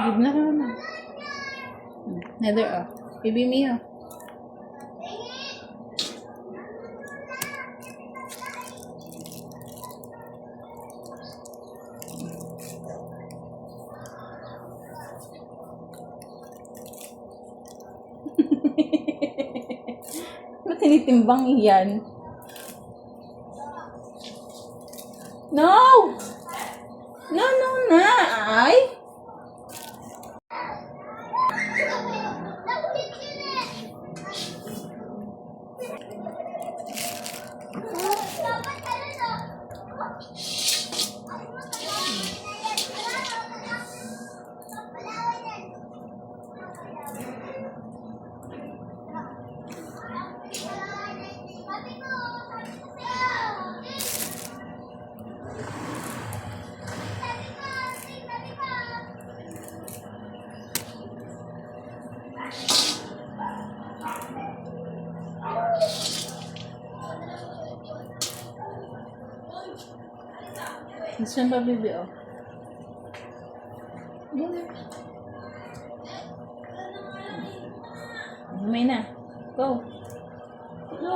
Give na naman. Another, oh. Baby Mio. Ba't tinitimbang yan? No! No, no, na! Ay! This one pa, baby, oh. May na. Go. Go.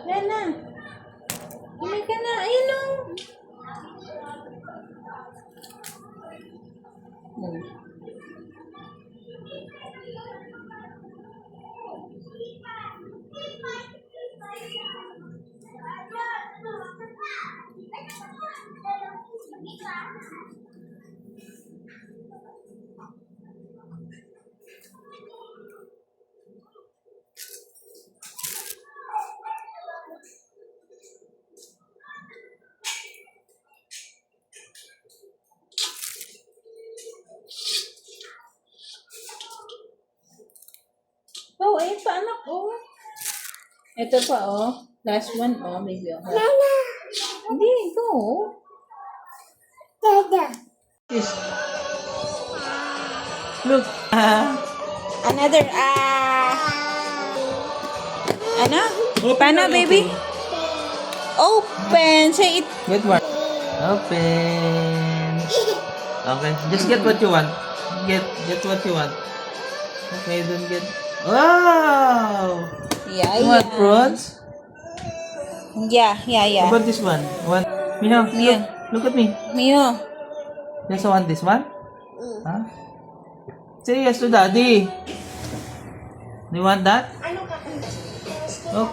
Yan na. May ka na. Ayun, no. Oh, ayun pa, anak, oh. Ito pa, oh. Last one, oh, baby, oh. Nana. Hindi, go. Dada. Yes. Look. Another, Ano? Paano, baby? Open. Say it. Get what? Open. Okay, just get what you want. Get what you want. Okay, don't get. Wow! Yeah, You want prawns? Yeah. How about this one? One. Mio, Mio. look at me. Mio. Just want this one? Huh? Say yes to daddy. Do you want that? Ano kakanta? Oh.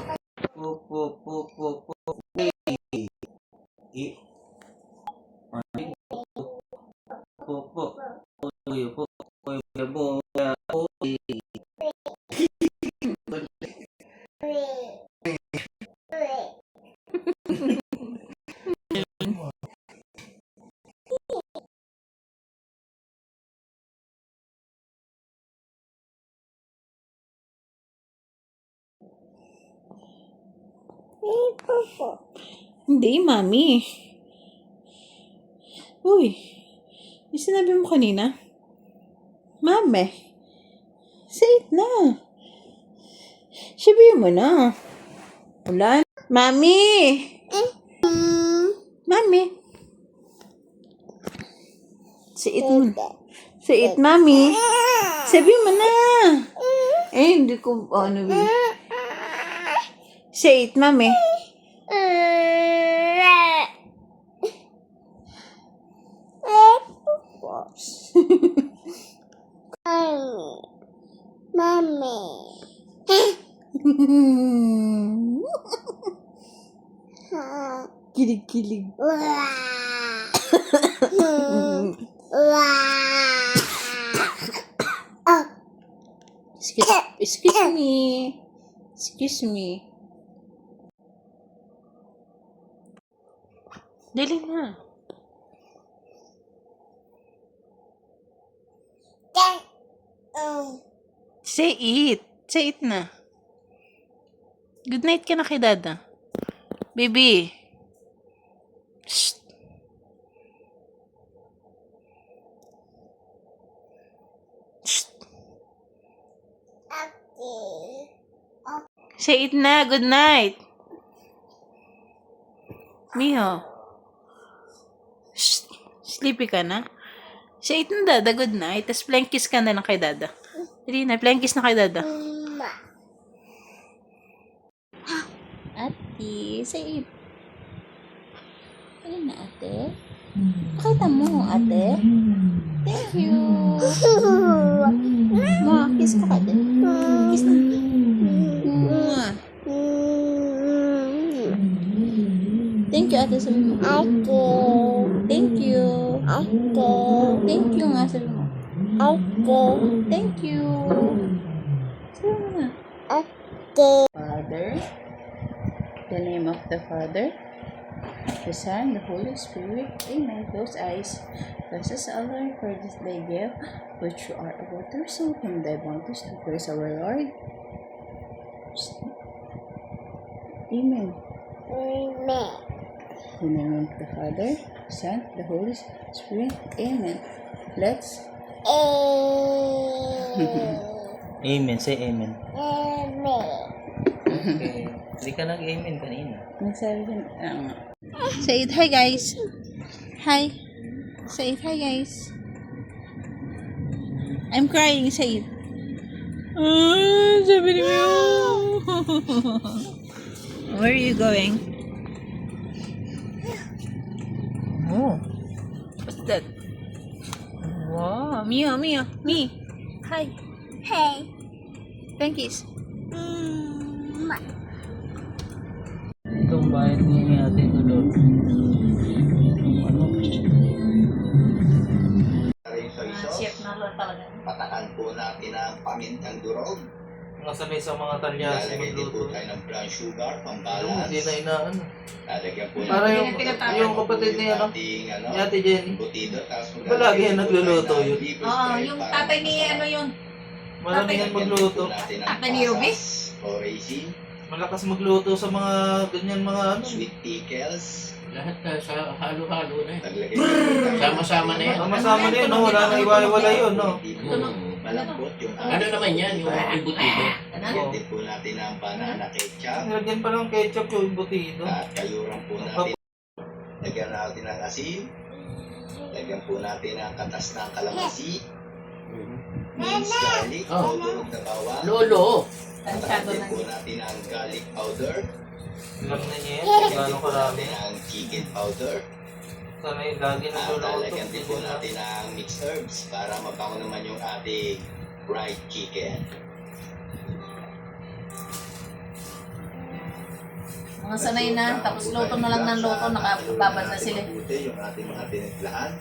Po. Hindi, mami. Uy. Yung sinabi mo kanina? Mami. Say it na. Sabihin mo na. Ulan. Mami. Mami. Say it mo. Say it, mami. Sabihin mo na. Hindi ko, ano ba? Say it, mami. Mami. Kilig-kilig. Excuse me. Excuse me. Dali na. Say it. Say it na. Good night ka na kay Dada. Baby. Shh. Shh. Say it na. Good night. Mio. Shh. Sleepy ka na? Say it na dada, good night. Tapos flying kiss ka na lang kay dada. Dali na, flying kiss na kay dada. Ate, say it. Ano na ate? Pakita mo, ate. Thank you. Ma, kiss ka ate. Kiss na. Mwah. Thank you ate, sabi mo. Thank you. Thank you nga, sabi mo. Thank you. Sabi mo na. Father. The name of the Father, the Son, the Holy Spirit. Amen. Close eyes. Bless us, O Lord, for this day give, which you are about to receive from thy bounties to praise our Lord. Amen. In the name of the Father, Son, the Holy Spirit. Amen. Let's. Amen. Say amen. Okay. Hindi ka nag-amen kanina. Nagsabi ka na. Say it, hi guys. Hi. Say it, hi guys. I'm crying, say it. Sabi ni Mio. Where are you going? Oh. What's that? Wow. Mio. Me. Hi. Hey. Thank you. Itong bayad ni ate ko doon. Chef na lang talaga. Patakan po natin ang pamintang durog. Nasanay sa mga talyasi Lalagyan din po magluto. tayo ng brown sugar, Ano, pambalas. hindi na inaan. Lalagyan po Para natin yung kapatid niya, no? ating Ni Ate Jenny. butido. Tapos Ba lagi yan nagluluto yun? Yung tatay ni ano yun? Marami yan magluto. Tatay ni Ruby? O raisin, Malakas magluto sa mga ganyan mga ano. sweet pickles. Lahat sa halo-halo na eh. Naglagay din po tayo Sama-sama na yan. Ang masama na yun, no? Wala nang iwalay yun, no? Malambot yung Ano naman yan, yung ibutido. Lagyan din po natin ang banana ketchup. Nilagyan pa ng ketchup yung butido. At kayuran po natin. Lagyan natin ng asin. Lagyan po natin ang katas ng kalamansi. Minced garlic, Oh. powder na bawang. Lolo! Lagyan po natin ang garlic powder. Alam na niya yan, kung gano'ng karami. Natin ang chicken powder. Sana yung lagi At nagluluto. lalagyan din po natin ang mixed herbs para mabango naman yung ating fried chicken. Mga sanay na, tapos luto na lang ng luto, nakababad na sila. Yung ating mga tinitlahan.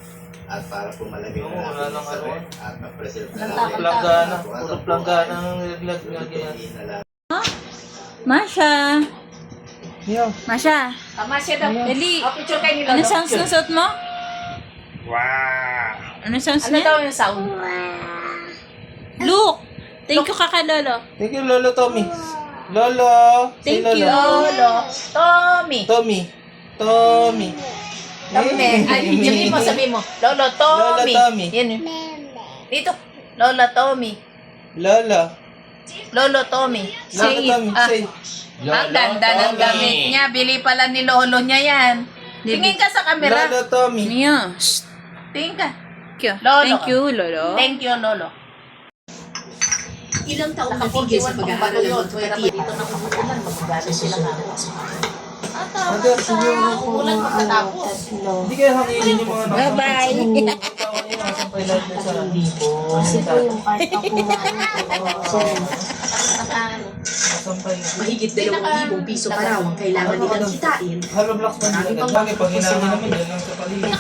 At para po malagay Oo, na wala natin nang sa ano. ref at ma-preserve na Walang natin. tapon. Planggana, puro planggana ang nilagyan. Masha. Yo. Masha. Tama siya daw. Dali. Picture kayo nila. Ano sounds na suot mo? Wow! Ano sounds Ano niya? daw yung sound? Look. Thank you kaka lolo. Thank you, Lolo Tommy. Lolo! Say Thank you. Lolo. Lolo. Tommy. Tommy. Tommy. Tommy. Ay, sabihin mo. Lolo Tommy. Lolo Tommy. Yan yun. Dito. Lola Tommy. Lolo. Lolo Tommy. Lolo Tommy. Say. Ang ganda ng gamit niya. Bili pala ni Lolo niya yan. Tingin ka sa camera. Lolo Tommy. Mia. Shh. Tingin ka. Thank you. Lolo. Thank you, lolo. Thank you, Lolo. Ilang taong natigil sa pag-aaral ng magkapatid. Dito na kumukulan, magagalit sila nga. Mother, siguro po. Ulan pagkatapos. Hindi kayo hanginin yung mga Bye-bye. Tawa niyo, nasampay lahat na sa Kasi po yung part ako na nasampay. mahigit 2,000 piso pa raw ang kailangan nilang kitain. Hollow blocks man nila. Bagay, pag hinangin naman yan lang sa paligid.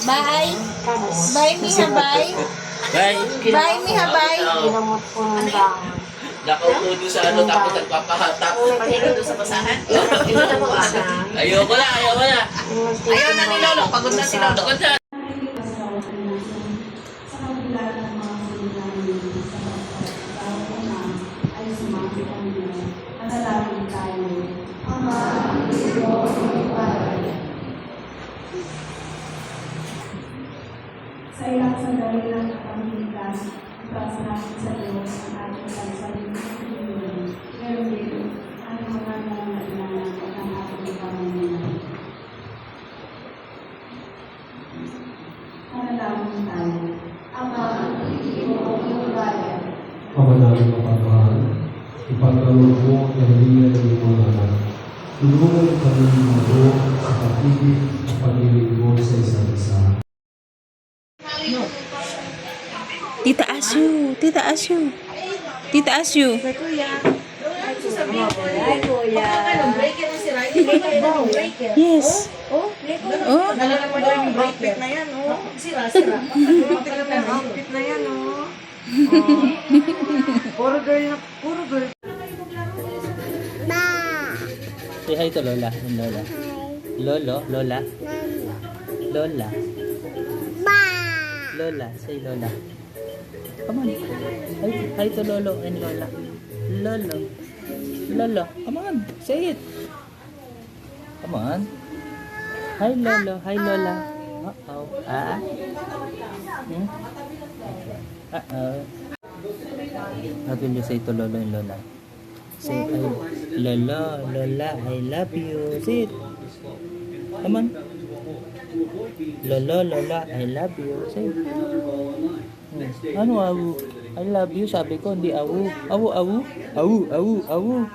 Bye. Bye, Miha. Bye. Bye! Bye, Miha. Bye. Ginamot po ng dahon. Nakaupo doon sa ano, tapos nagpapahatak. Pagkita doon sa basahan. Ito na po ana. Ayoko na! Ayaw na ni Lolo. Pagod na si Lolo. Pagod na! Sa ilang sandali lang ang pamilikas, itaas natin sa Diyos ang ating sarili ng Pilipinas. Ngayon din, ang mga nangangailangan at ang ating pamumuhay. ipagkaloob mo ang kahilingan ng iyong mga anak. Tulungan kami mga sa pag-ibig at pag-ibig sa isa't isa. Tita Asyu. Tita Asyu. Tita Asyu. Yes. Oh. Outfit na yan, oh. Sira-sira. Outfit na yan, oh. Puro girl na, puro girl. Say hi to Lola. And Lola. Lolo. Lola. Lola. Lola. Say Lola. Come on. Hi to Lolo and Lola. Lolo. Lolo. Come on. Say it. Come on. Hi Lolo. Hi Lola. Uh-oh. Uh-oh. How will you say to Lolo and Lola? Say, Lola, Lola, I love you. Say it. Come on. Lola, Lola, I love you. Say it. Ano awu? I love you. Sabi ko, hindi awu. Awu, awu. Awu, awu, awu.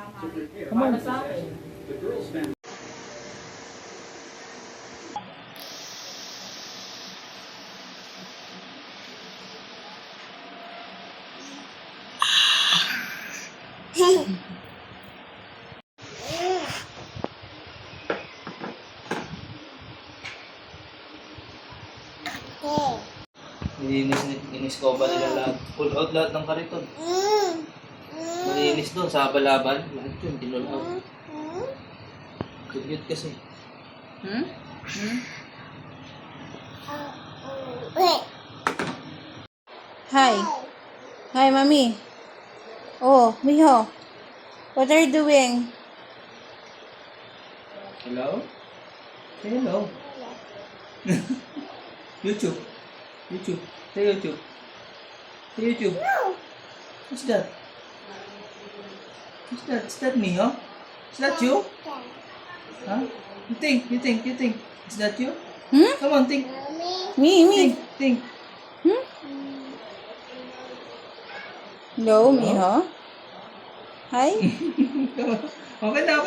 Come on. Ininis ko ba nila lahat? Pull out lahat ng kariton. Malinis doon sa balaban. Lahat yun, pinull out. Cute kasi. Hi. Hi, Mommy. Oh, Miho. What are you doing? Hello? Say hello. YouTube. YouTube. Say YouTube. Say YouTube. What's that? What's that? Is that me, huh? Is that you? Huh? You think? Is that you? Come on, think. Me. Think. Hello, Miho. Hi. Come on. Okay na.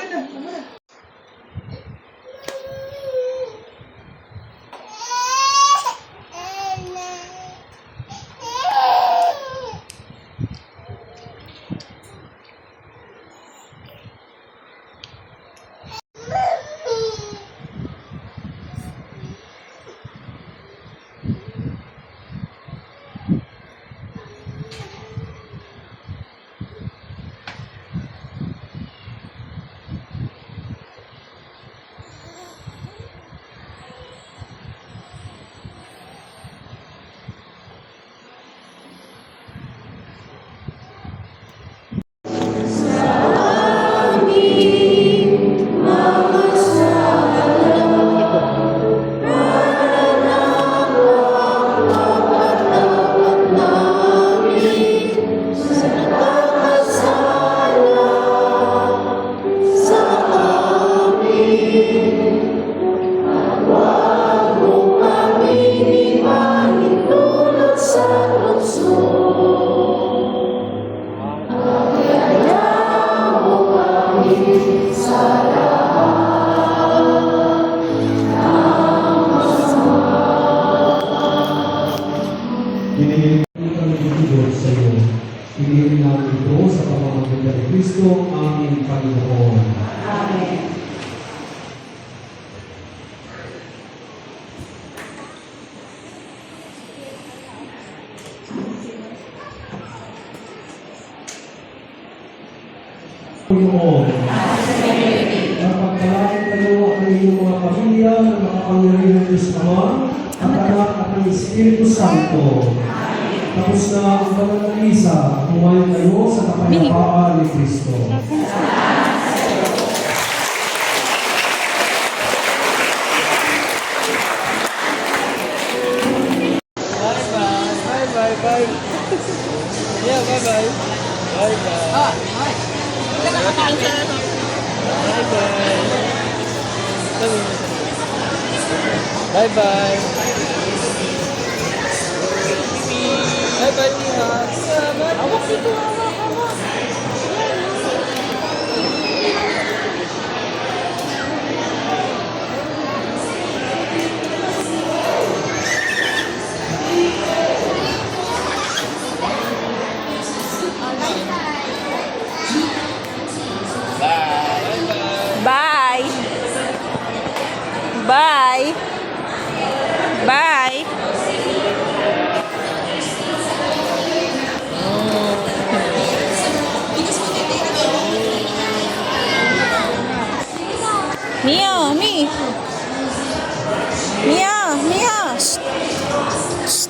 Hinihiling kami ng sa iyo. Hinihiling namin ito sa pamamagitan ni Kristo, aming Panginoon. Amen. Panginoon, napagpalain kayo ang inyong mga pamilya ng makapangyarihan ng Diyos Ama, at Anak at ng Espiritu Santo. Tapos na ang banal na misa, kumain kayo sa kapayapaan ni Kristo. Bye. Yeah, bye-bye. Bye-bye. Bye-bye. Bye-bye. Bye-bye, Mia. Hawak dito, hawak. Bye. Bye. Mia, me. Mia, Mia. Shh. Shh.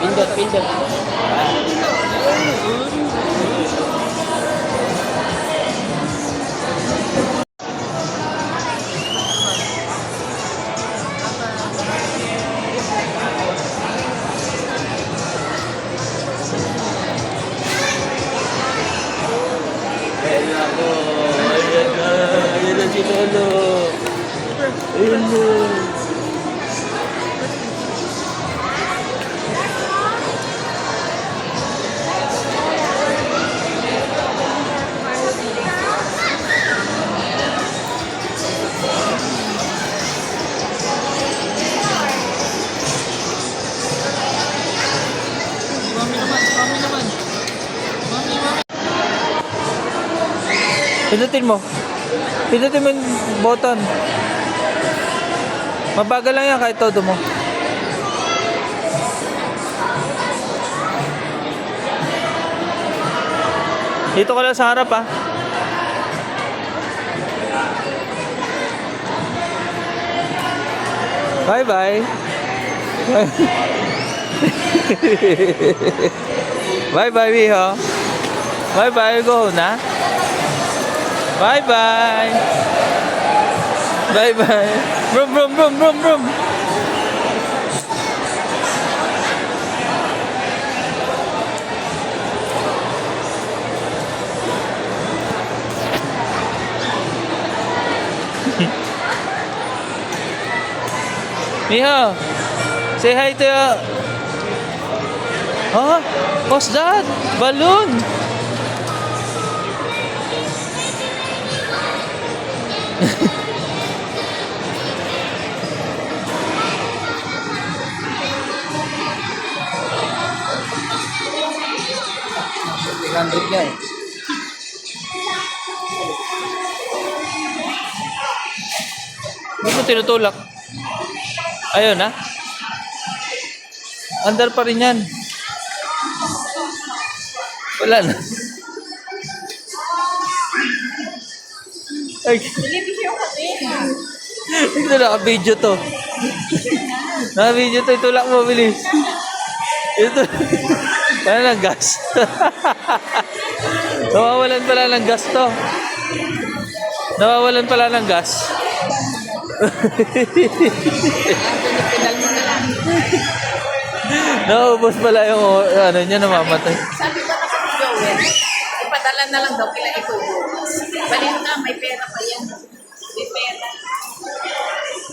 Pindot, pindot. Ayan na si Lolo. Ayan na. Pindutin mo. Pindutin mo yung button. Mabagal lang yan kahit todo mo. Dito ka lang sa harap ah. Bye bye. Bye bye Miho. Bye bye, go na. Bye bye. Bye bye. Brum brum brum brum brum. Miho, say hi to your... Huh? What's that? Balloon. Landit niya eh. Hindi mo tinutulak. Ayun na. Under pa rin yan. Wala na. Ay. Ito naka-video to. Naka-video to. Itulak mo, bilis. Ito. Wala ng gas. Nawawalan pala ng gas to. Nawawalan pala ng gas. Naubos pala yung ano niya, namamatay. Sabi ba kasi ni Joel, ipadala na lang daw kila ikaw bukas. Balik na, may pera pa yan. May pera.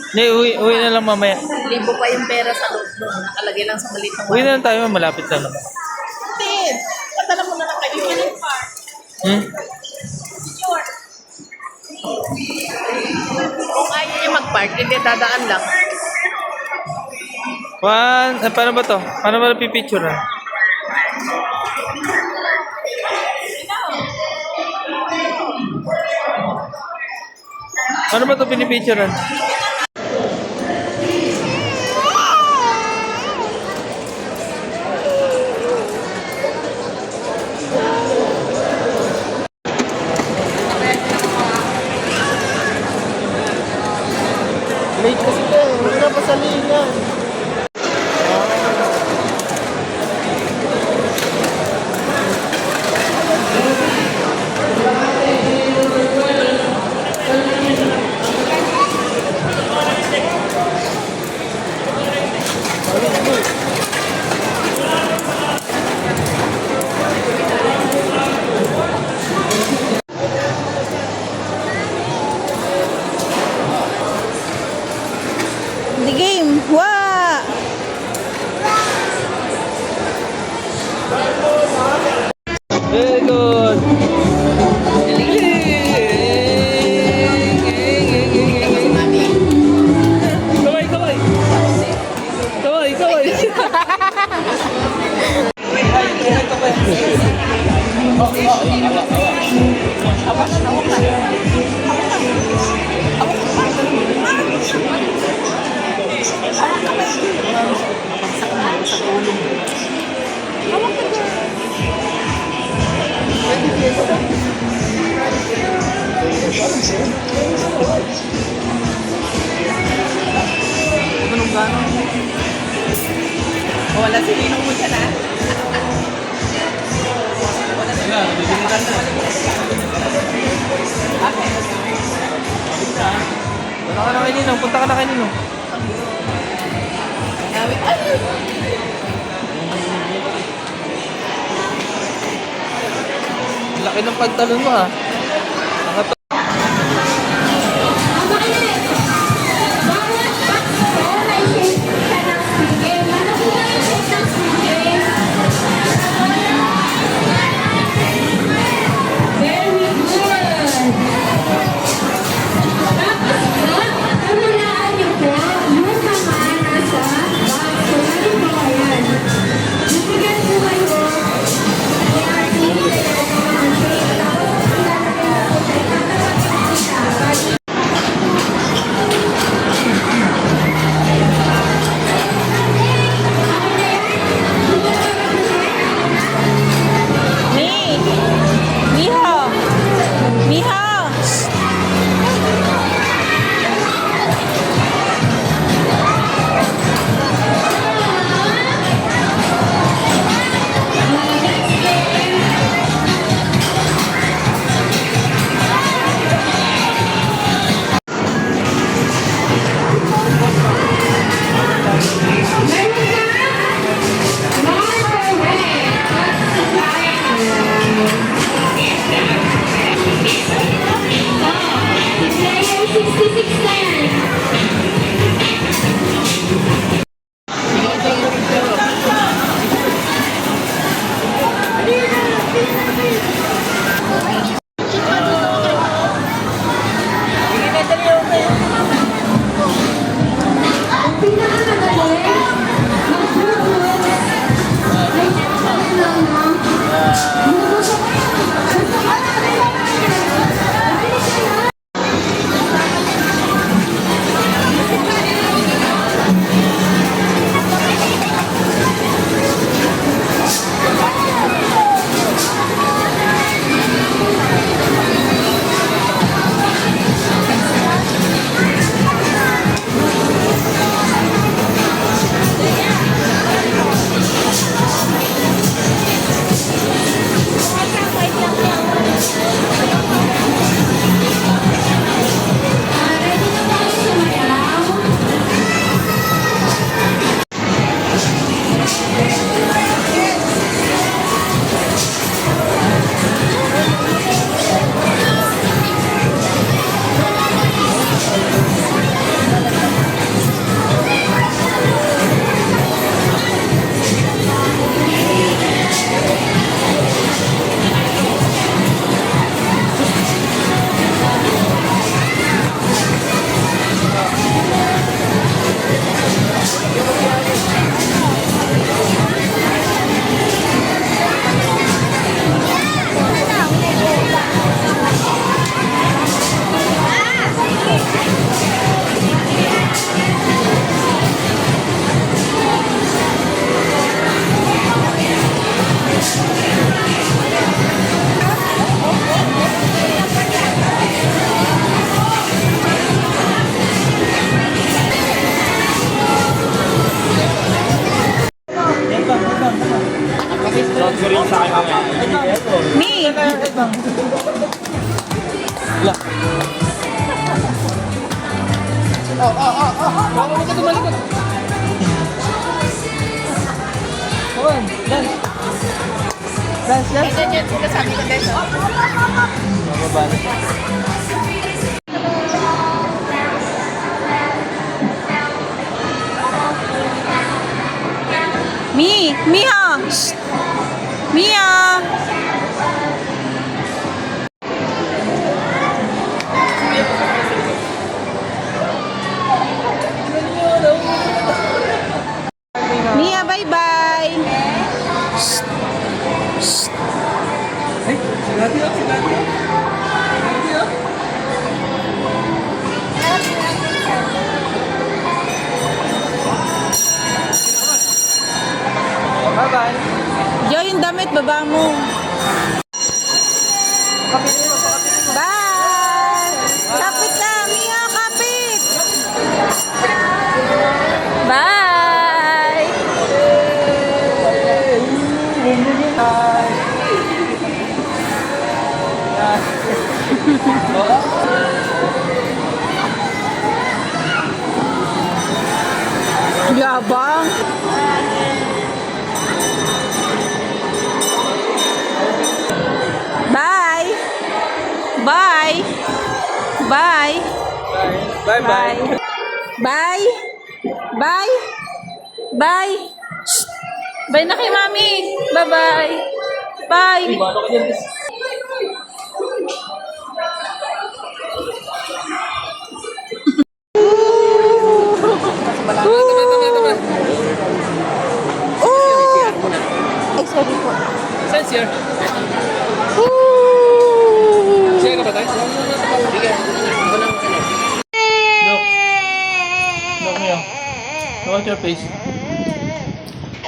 Hindi, uwi na lang mamaya. Libo pa yung pera sa loob doon. Nakalagay lang sa maliit ng Uwi na lang tayo, malapit na naman. Hindi. Padala mo na lang kayo. Hmm? Sure. Kung ayaw niya mag-park, hindi dadaan lang. Paano ba to? Paano ba napipicture na? Paano ba to pinipicturean? Late kasi ka, huwag na pasalingan. the game. Wow! Very good. Kaway, kaway. Kaway, kaway. Wala si Ninong mo dyan, ah. Punta ka na kay Ninong, punta ka na kay Ninong. Laki ng pagtalon mo, ha? Me! Huwag ka tumalikod. Come on, dance. Dance, dance. Ito yun, sinasabi ko dito. Bababa na. Mia! Shh. Mia! Mia, bye-bye! Shh. Shh. Bye-bye. Joy, yung damit, baba mo. Bye! Kapit ka, Mia, kapit! Bye! Yabang! Bye! Bye! Bye! Bye-bye. Bye! Bye! Bye! Shh! Bye na kay Mami! Bye-bye! Bye! Ay, sorry po. Sense here. Siya ka ba tayo? Sige. Look. Look, Mia. Look at your face.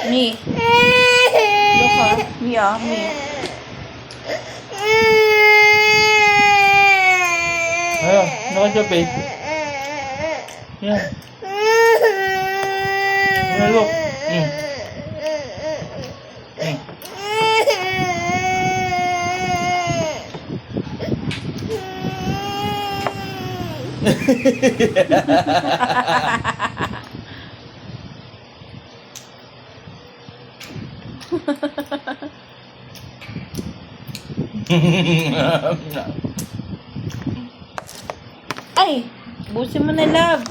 Me. Look ha. Mia, me. Ayan. Look at your face. Yan. Yan, look. Ay! Busin mo na, love.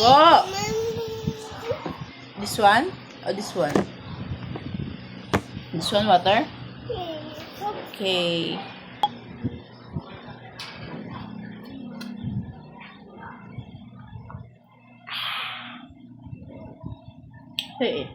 Po. This one? Or this one? This one, water? Okay. Hey.